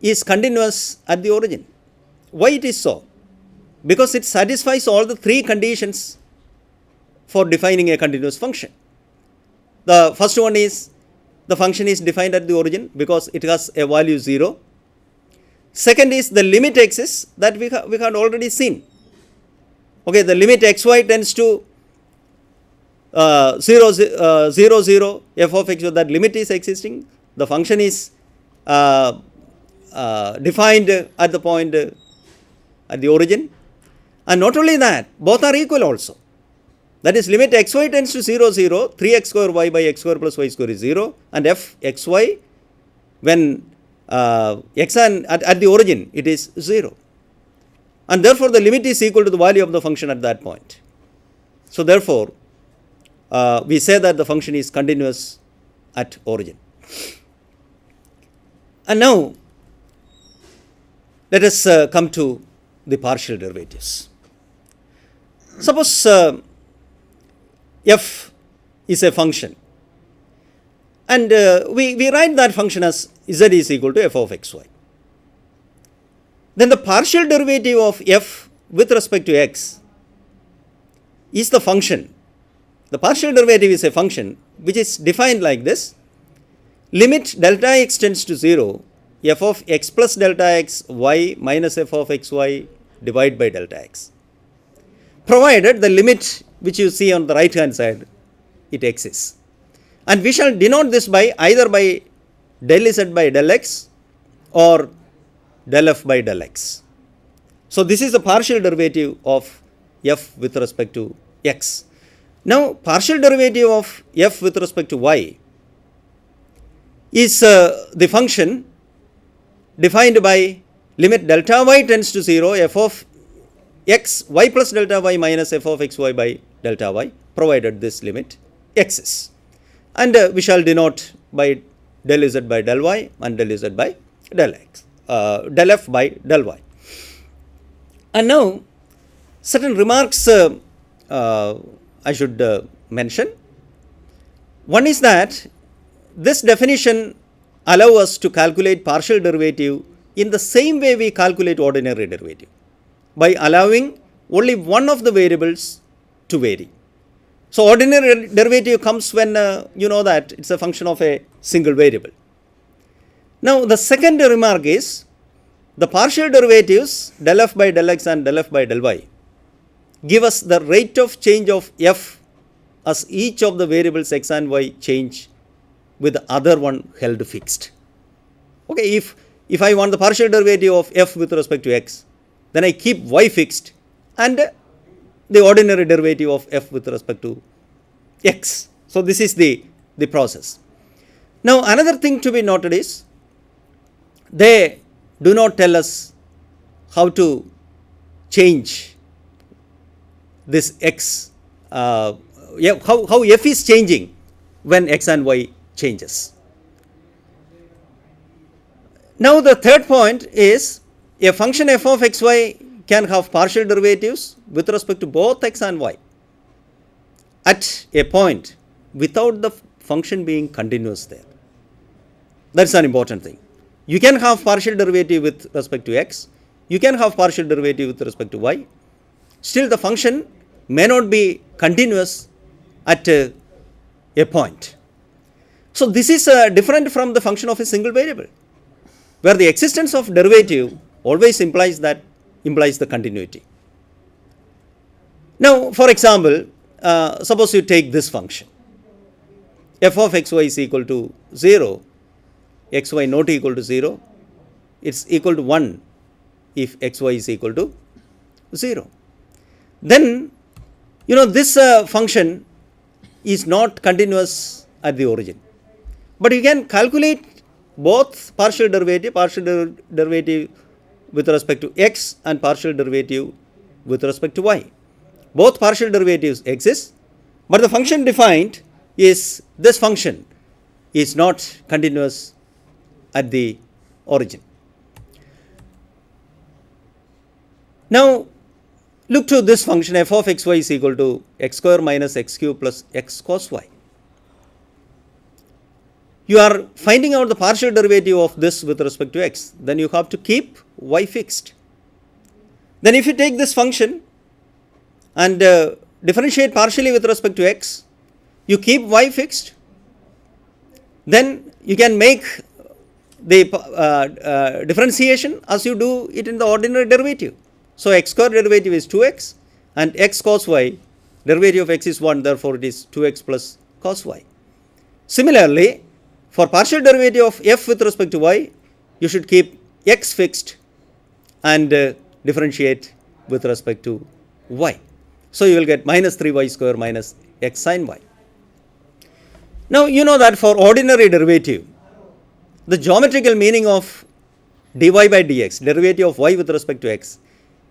is continuous at the origin. Why it is so? Because it satisfies all the three conditions for defining a continuous function. The first one is the function is defined at the origin because it has a value 0. Second is the limit exists, that we had already seen. Okay, the limit xy tends to 0, 0, f of x, that limit is existing. The function is defined at the point at the origin. And not only that, both are equal also. That is, limit xy tends to 0, 0, 3x square y by x square plus y square is 0, and f xy when x and at the origin it is 0. And therefore, the limit is equal to the value of the function at that point. So, therefore, we say that the function is continuous at origin. And now, let us come to the partial derivatives. Suppose f is a function, and we write that function as z is equal to f of xy. Then the partial derivative of f with respect to x is the function. The partial derivative is a function which is defined like this: limit delta x tends to 0, f of x plus delta x y minus f of xy divided by delta x, provided the limit which you see on the right hand side, it exists. And we shall denote this by either by del z by del x or del f by del x. So, this is the partial derivative of f with respect to x. Now, partial derivative of f with respect to y is the function defined by limit delta y tends to 0, f of x y plus delta y minus f of xy by delta y, provided this limit exists. And we shall denote by del z by del y and del z by del x, del f by del y. And now, certain remarks I should mention. One is that this definition allows us to calculate partial derivative in the same way we calculate ordinary derivative, by allowing only one of the variables to vary. So, ordinary derivative comes when you know that it is a function of a single variable. Now, the second remark is the partial derivatives del f by del x and del f by del y give us the rate of change of f as each of the variables x and y change with the other one held fixed. Okay, if I want the partial derivative of f with respect to x, then I keep y fixed and the ordinary derivative of f with respect to x. So, this is the process. Now, another thing to be noted is they do not tell us how to change this x, how f is changing when x and y changes. Now, the third point is a function f of xy can have partial derivatives with respect to both x and y at a point without the function being continuous there. That is an important thing. You can have partial derivative with respect to x, you can have partial derivative with respect to y, still the function may not be continuous at a point. So, this is different from the function of a single variable, where the existence of derivative always implies the continuity. Now, for example, suppose you take this function f of xy is equal to 0, xy not equal to 0, it is equal to 1 if xy is equal to 0. Then you know this function is not continuous at the origin, but you can calculate both partial derivative with respect to x and partial derivative with respect to y. Both partial derivatives exist, but the function defined is this function is not continuous at the origin. Now, look to this function f of xy is equal to x square minus x cube plus x cos y. you are finding out the partial derivative of this with respect to x, then you have to keep y fixed. Then if you take this function and differentiate partially with respect to x, you keep y fixed, then you can make the differentiation as you do it in the ordinary derivative. So x square derivative is 2x and x cos y, derivative of x is 1, therefore it is 2x plus cos y. Similarly, for partial derivative of f with respect to y, you should keep x fixed and differentiate with respect to y. So you will get minus 3y square minus x sin y. Now you know that for ordinary derivative, the geometrical meaning of dy by dx, derivative of y with respect to x,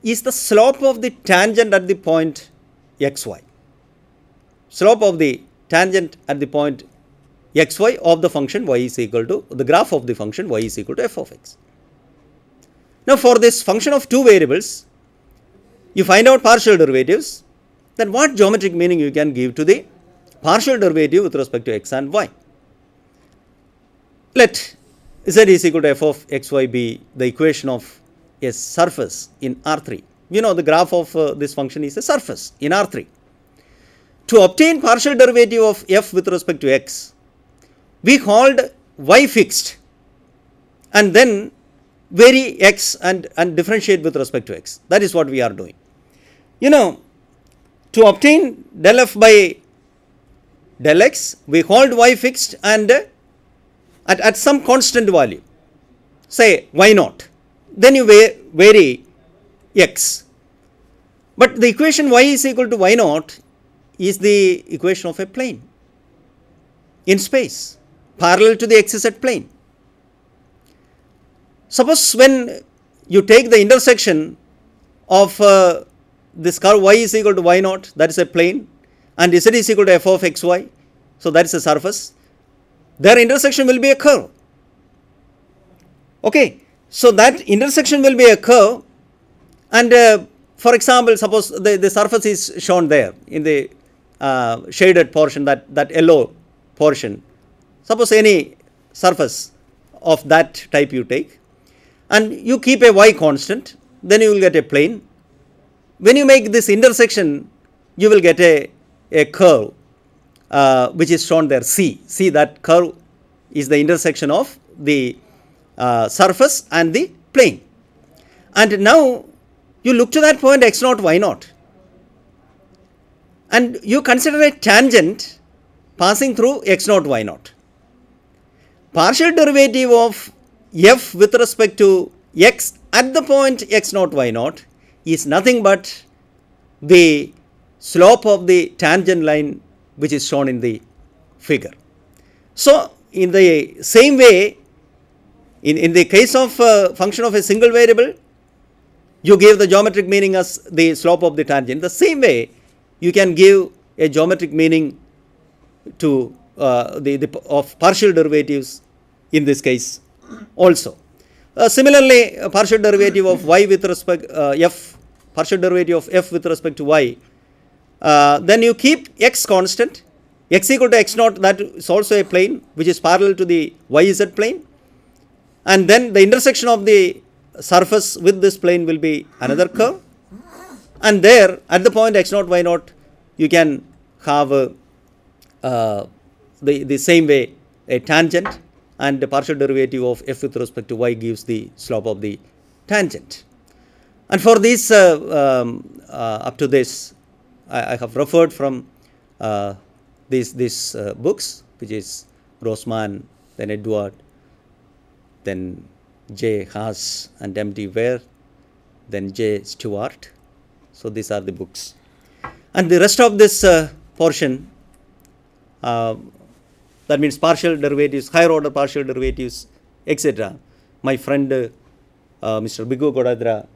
is the slope of the tangent at the point xy. Slope of the tangent at the point xy of the function y is equal to, the graph of the function y is equal to f of x. Now for this function of two variables, you find out partial derivatives, then what geometric meaning you can give to the partial derivative with respect to x and y? Let z is equal to f of xy be the equation of a surface in R3. You know the graph of this function is a surface in R3. To obtain partial derivative of f with respect to x, we hold y fixed and then vary x and differentiate with respect to x. That is what we are doing. You know, to obtain del f by del x, we hold y fixed and at some constant value, say y naught, then you vary x. But the equation y is equal to y naught is the equation of a plane in space, parallel to the xz plane. Suppose when you take the intersection of this curve y is equal to y naught, that is a plane, and z is equal to f of xy, so that is a surface, their intersection will be a curve. Okay, so that intersection will be a curve, and for example, suppose the surface is shown there in the shaded portion, that yellow portion. Suppose any surface of that type you take and you keep a y constant, then you will get a plane. When you make this intersection, you will get a curve which is shown there, C. See, that curve is the intersection of the surface and the plane. And now you look to that point x naught y naught and you consider a tangent passing through x naught y naught. Partial derivative of f with respect to x at the point x naught y naught is nothing but the slope of the tangent line which is shown in the figure. So in the same way, in the case of function of a single variable, you give the geometric meaning as the slope of the tangent. The same way you can give a geometric meaning to of partial derivatives in this case also. Similarly, a partial derivative of y with respect partial derivative of f with respect to y, then you keep x constant, x equal to x naught, that is also a plane which is parallel to the yz plane, and then the intersection of the surface with this plane will be another curve, and there at the point x naught y naught you can have the same way a tangent, and the partial derivative of f with respect to y gives the slope of the tangent. And for this up to this I have referred from these books, which is Grossman, then Edward, then J. Haas and M.D. Ware, then J. Stewart. So these are the books. And the rest of this portion, that means partial derivatives, higher order partial derivatives, etc., my friend Mr. Bigu Godadra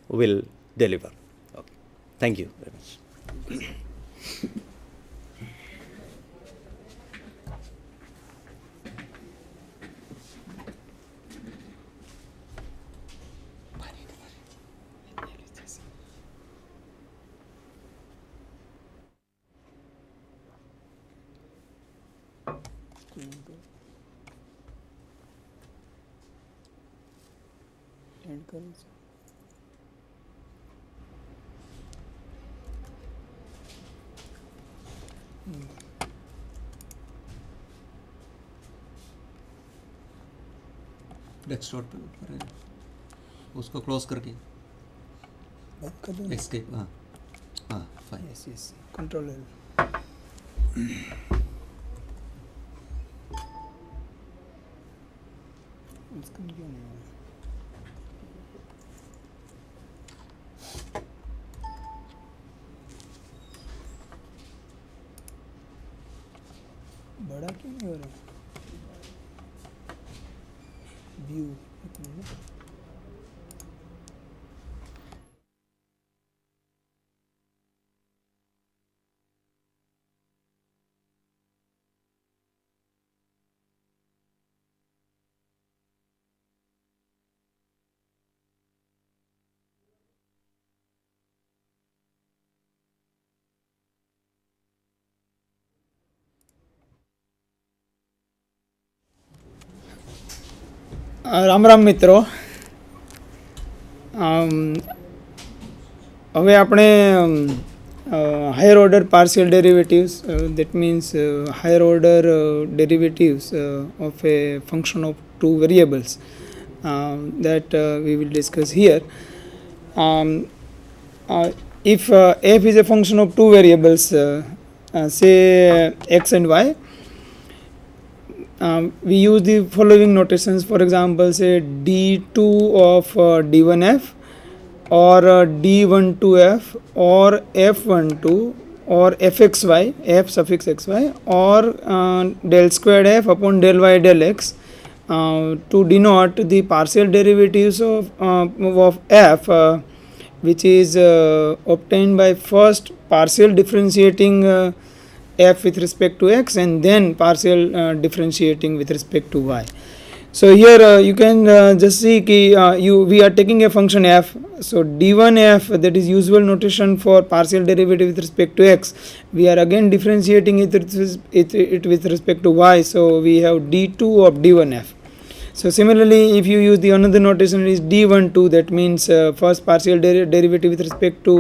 will deliver. Okay. Thank you very much. Add करें desktop पर उसको close करके बंद कर दो escape, हाँ हाँ fine. Yes yes control L इसका क्यों नहीं हो रहा बड़ा क्यों नहीं हो रहा व्यू एक मिनट રામ રામ મિત્રો હવે આપણે higher order partial derivatives that means higher order derivatives of a function of two variables that we will discuss here. If f is a function of two variables, say x and y, we use the following notations. For example, say d2 of d1f or d12f or f12 or fxy, f suffix xy, or del squared f upon del y del x to denote the partial derivatives of f which is obtained by first partial differentiating f with respect to x and then partial differentiating with respect to y. So here you can just see ki we are taking a function f, so d1f, that is usual notation for partial derivative with respect to x, we are again differentiating it with respect to y, so we have d2 of d1f. So similarly, if you use the another notation, it is d12, that means first partial derivative with respect to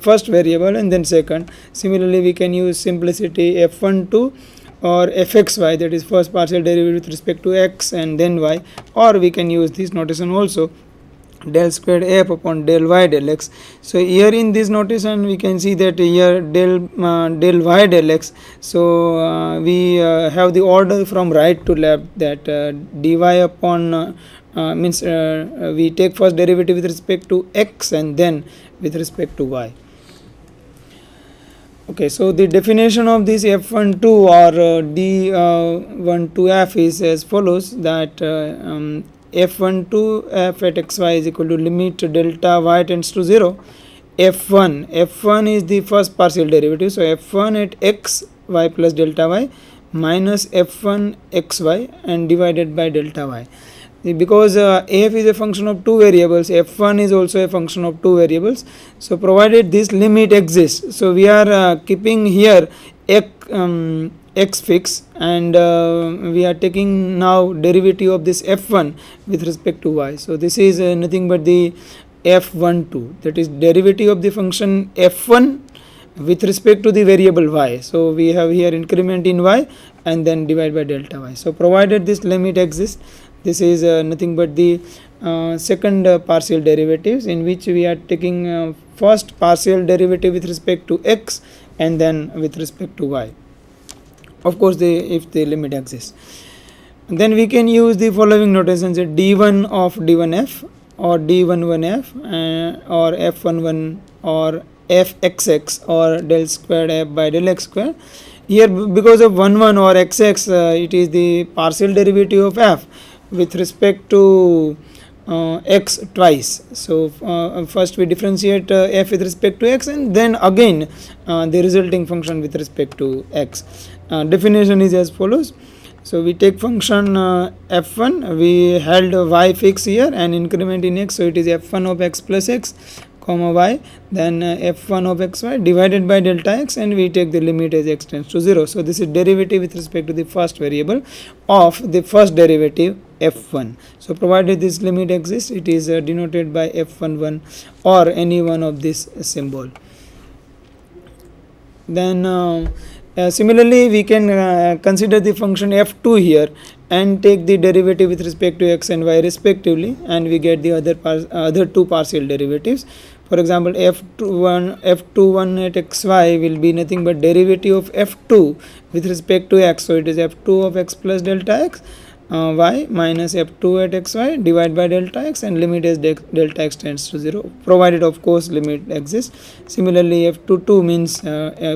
first variable and then second. Similarly, we can use simplicity f12 or fxy, that is first partial derivative with respect to x and then y, or we can use this notation also, del squared f upon del y del x. So here in this notation we can see that here del y del x, so we have the order from right to left, that dy upon means we take first derivative with respect to x and then with respect to y. Okay, so the definition of this f12 or d12f is as follows, that f12f at xy is equal to limit delta y tends to 0. f1 is the first partial derivative, so f1 at x y plus delta y minus f1 xy and divided by delta y. Because f is a function of two variables, f1 is also a function of two variables, so provided this limit exists, so we are keeping here x fix and we are taking now derivative of this f1 with respect to y, so this is nothing but the f12, that is derivative of the function f1 with respect to the variable y, so we have here increment in y and then divide by delta y. So provided this limit exists, this is nothing but the second partial derivatives, in which we are taking first partial derivative with respect to x and then with respect to y, of course if the limit exists. Then we can use the following notations, d1 of d1f or d11f or f11 or fxx or del squared f by del x square. Here because of 1 or xx, it is the partial derivative of f with respect to x twice, so first we differentiate f with respect to x and then again the resulting function with respect to x. Definition is as follows, so we take function f1, we held y fix here and increment in x, so it is f1 of x plus x comma y, then f1 of xy divided by delta x, and we take the limit as x tends to 0. So this is derivative with respect to the first variable of the first derivative f1. So provided this limit exists, it is denoted by f11 or any one of this symbol. Then similarly we can consider the function f2 here and take the derivative with respect to x and y respectively, and we get the other two partial derivatives. For example, f21 at xy will be nothing but derivative of f2 with respect to x, so it is f2 of x plus delta x y minus f2 at xy divided by delta x, and limit as delta x tends to 0, provided of course limit exists. Similarly, f22 means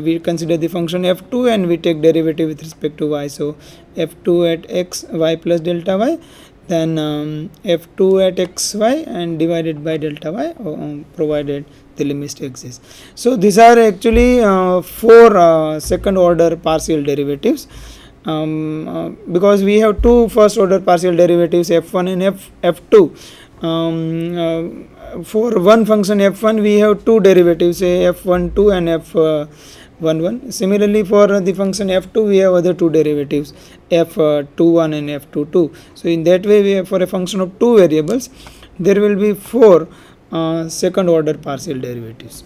we consider the function f2 and we take derivative with respect to y, so f2 at x y plus delta y, then f2 at xy and divided by delta y, provided the limit exists. So these are actually four second order partial derivatives. Because we have two first order partial derivatives f1 and f2. For one function f1 we have two derivatives, say f12 and f11. Similarly, for the function f2 we have other two derivatives, f21 and f22. So in that way, we have, for a function of two variables, there will be four second order partial derivatives.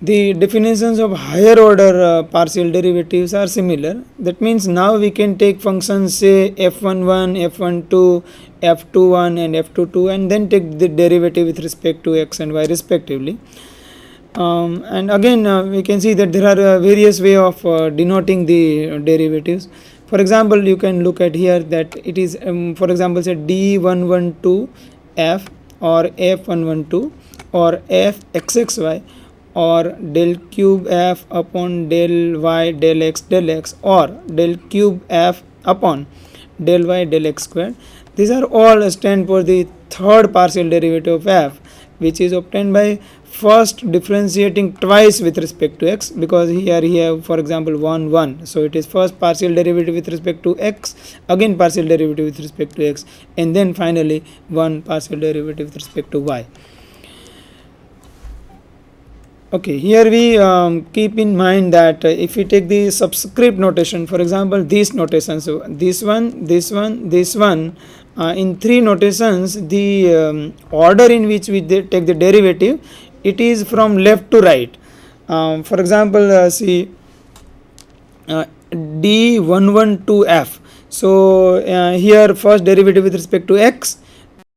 The definitions of higher order partial derivatives are similar. That means now we can take functions, say f11, f12, f21 and f22, and then take the derivative with respect to x and y respectively. And again we can see that there are various way of denoting the derivatives. For example, you can look at here that it is for example, say d112 f or f112 or f xxy, or del cube f upon del y del x or del cube f upon del y del x squared. These are all stand for the third partial derivative of f, which is obtained by first differentiating twice with respect to x, because here we have, for example, 1 1, so it is first partial derivative with respect to x, again partial derivative with respect to x, and then finally one partial derivative with respect to y. Okay, here we keep in mind that if we take the subscript notation, for example, these notations, so this one, in three notations, the order in which we take the derivative, it is from left to right. For example, see d112f. So here first derivative with respect to x,